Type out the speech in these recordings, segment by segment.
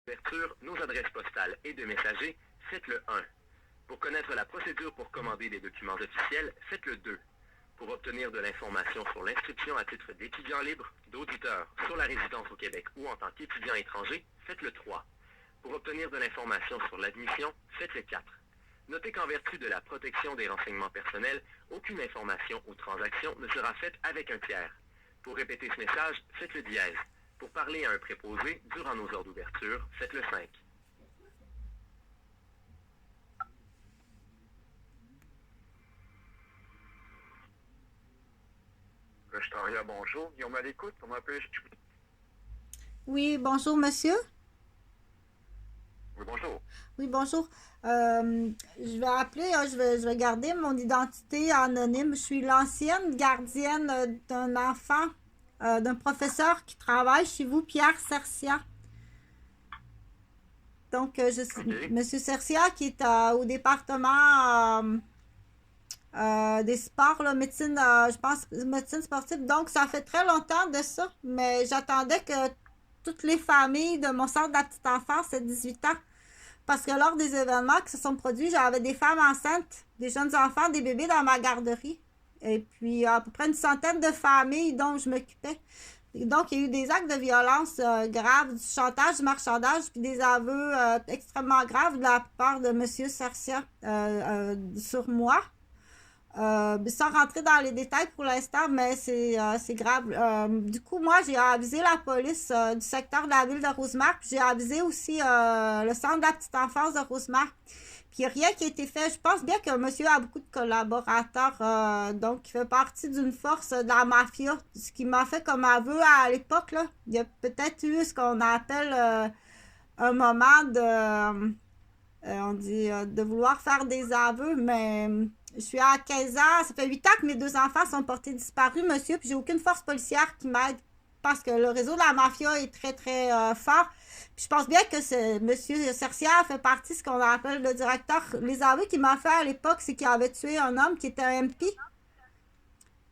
Ouverture, nos adresses postales et de messager, faites le 1. Pour connaître la procédure pour commander des documents officiels, faites le 2. Pour obtenir de l'information sur l'inscription à titre d'étudiant libre, d'auditeur, sur la résidence au Québec ou en tant qu'étudiant étranger, faites le 3. Pour obtenir de l'information sur l'admission, faites le 4. Notez qu'en vertu de la protection des renseignements personnels, aucune information ou transaction ne sera faite avec un tiers. Pour répéter ce message, faites le dièse. Pour parler à un préposé durant nos heures d'ouverture, faites le 5. Restaria, bonjour. Guillaume à l'écoute, comment puis-je? Oui, bonjour, monsieur. Oui, bonjour. Oui, bonjour. Je vais appeler, je vais garder mon identité anonyme. Je suis l'ancienne gardienne d'un enfant, d'un professeur qui travaille chez vous, Pierre Cercia. Donc, je suis OK. monsieur Cercia qui est au département des sports, là, médecine, je pense, médecine sportive. Donc, ça fait très longtemps de ça, mais j'attendais que toutes les familles de mon centre de la petite enfance aient 18 ans. Parce que lors des événements qui se sont produits, j'avais des femmes enceintes, des jeunes enfants, des bébés dans ma garderie. Et puis, à peu près une centaine de familles dont je m'occupais. Donc, il y a eu des actes de violence graves, du chantage, du marchandage, puis des aveux extrêmement graves de la part de M. Sarcia sur moi. Sans rentrer dans les détails pour l'instant, mais c'est grave. Du coup, moi, j'ai avisé la police du secteur de la ville de Rosemère, puis j'ai avisé aussi le centre de la petite enfance de Rosemère. Puis il n'y a rien qui a été fait. Je pense bien que monsieur a beaucoup de collaborateurs, donc il fait partie d'une force de la mafia, ce qui m'a fait comme aveu à l'époque, là. Il y a peut-être eu ce qu'on appelle un moment on dit, de vouloir faire des aveux, mais je suis à 15 ans. Ça fait 8 ans que mes deux enfants sont portés disparus, monsieur, puis j'ai aucune force policière qui m'aide parce que le réseau de la mafia est très, très fort. Puis je pense bien que monsieur Cercia fait partie de ce qu'on appelle le directeur. Les aveux qu'il m'a fait à l'époque, c'est qu'il avait tué un homme qui était un MP,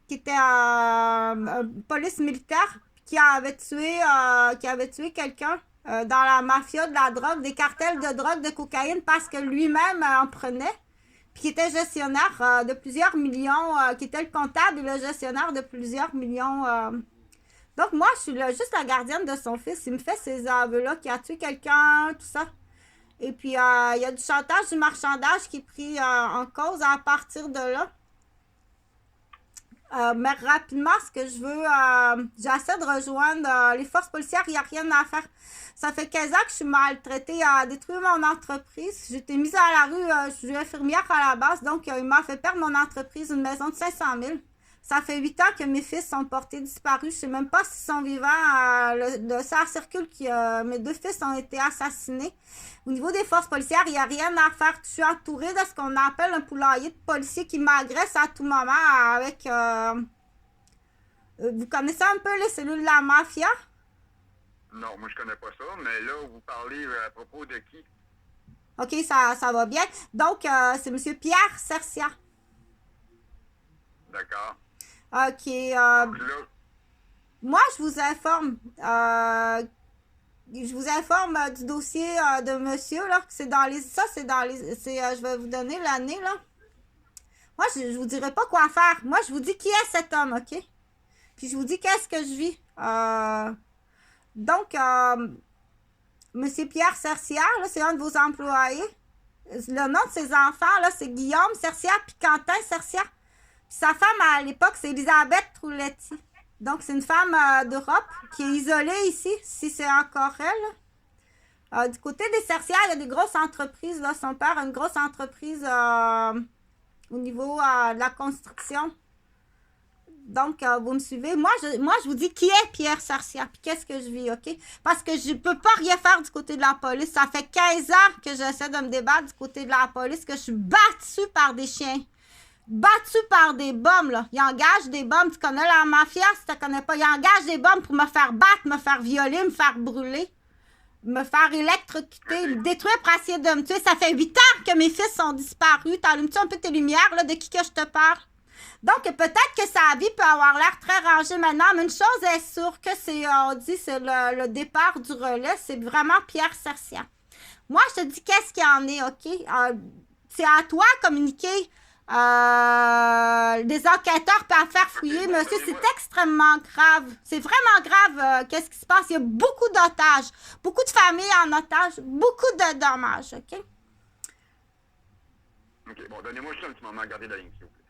qui était police militaire, qui avait tué quelqu'un dans la mafia de la drogue, des cartels de drogue, de cocaïne, parce que lui-même en prenait, puis qui était gestionnaire de plusieurs millions, qui était le comptable et le gestionnaire de plusieurs millions. Donc moi, je suis juste la gardienne de son fils. Il me fait ces aveux-là, qui a tué quelqu'un, tout ça. Et puis, il y a du chantage, du marchandage qui est pris en cause à partir de là. Mais rapidement, ce que je veux, j'essaie de rejoindre les forces policières, il n'y a rien à faire. Ça fait 15 ans que je suis maltraitée, à détruire mon entreprise. J'ai été mise à la rue, je suis infirmière à la base, donc il m'a fait perdre mon entreprise, une maison de 500 000. Ça fait 8 ans que mes fils sont portés disparus. Je ne sais même pas s'ils sont vivants. Ça circule que mes deux fils ont été assassinés. Au niveau des forces policières, il n'y a rien à faire. Je suis entourée de ce qu'on appelle un poulailler de policiers qui m'agressent à tout moment avec... vous connaissez un peu les cellules de la mafia? Non, moi je connais pas ça, mais là, vous parlez à propos de qui? OK, ça va bien. Donc, c'est M. Pierre Cercia. D'accord. OK. Donc là, Moi, je vous informe du dossier de monsieur, là. C'est dans les... Ça, c'est dans les... je vais vous donner l'année, là. Moi, je vous dirai pas quoi faire. Moi, je vous dis qui est cet homme, OK? Puis je vous dis qu'est-ce que je vis. Donc, monsieur Pierre Cercia, là, c'est un de vos employés. Le nom de ses enfants, là, c'est Guillaume Cercia puis Quentin Cercia. Puis sa femme, à l'époque, c'est Elisabeth Trouletti. Donc, c'est une femme d'Europe qui est isolée ici, si c'est encore elle. Du côté des Cercia, il y a des grosses entreprises. Là. Son père a une grosse entreprise au niveau de la construction. Donc, vous me suivez. Moi, je vous dis qui est Pierre Cercia, puis qu'est-ce que je vis, OK? Parce que je peux pas rien faire du côté de la police. Ça fait 15 ans que j'essaie de me débattre du côté de la police, que je suis battue par des chiens. Battue par des bombes, là. Ils engagent des bombes. Tu connais la mafia, si tu connais pas. Ils engagent des bombes pour me faire battre, me faire violer, me faire brûler, me faire électrocuter, me détruire pour essayer de me tuer. Ça fait 8 ans que mes fils sont disparus. T'allumes-tu un peu tes lumières, là, de qui que je te parle? Donc, peut-être que sa vie peut avoir l'air très rangée maintenant, mais une chose est sûre que c'est, on dit, c'est le départ du relais, c'est vraiment Pierre Sercian. Moi, je te dis qu'est-ce qu'il y en est, OK? C'est à toi de communiquer. Des enquêteurs peuvent faire fouiller, monsieur, c'est extrêmement grave. C'est vraiment grave, qu'est-ce qui se passe. Il y a beaucoup d'otages, beaucoup de familles en otage, beaucoup de dommages, OK? OK, bon, donnez-moi juste un petit moment à garder la ligne, s'il vous plaît.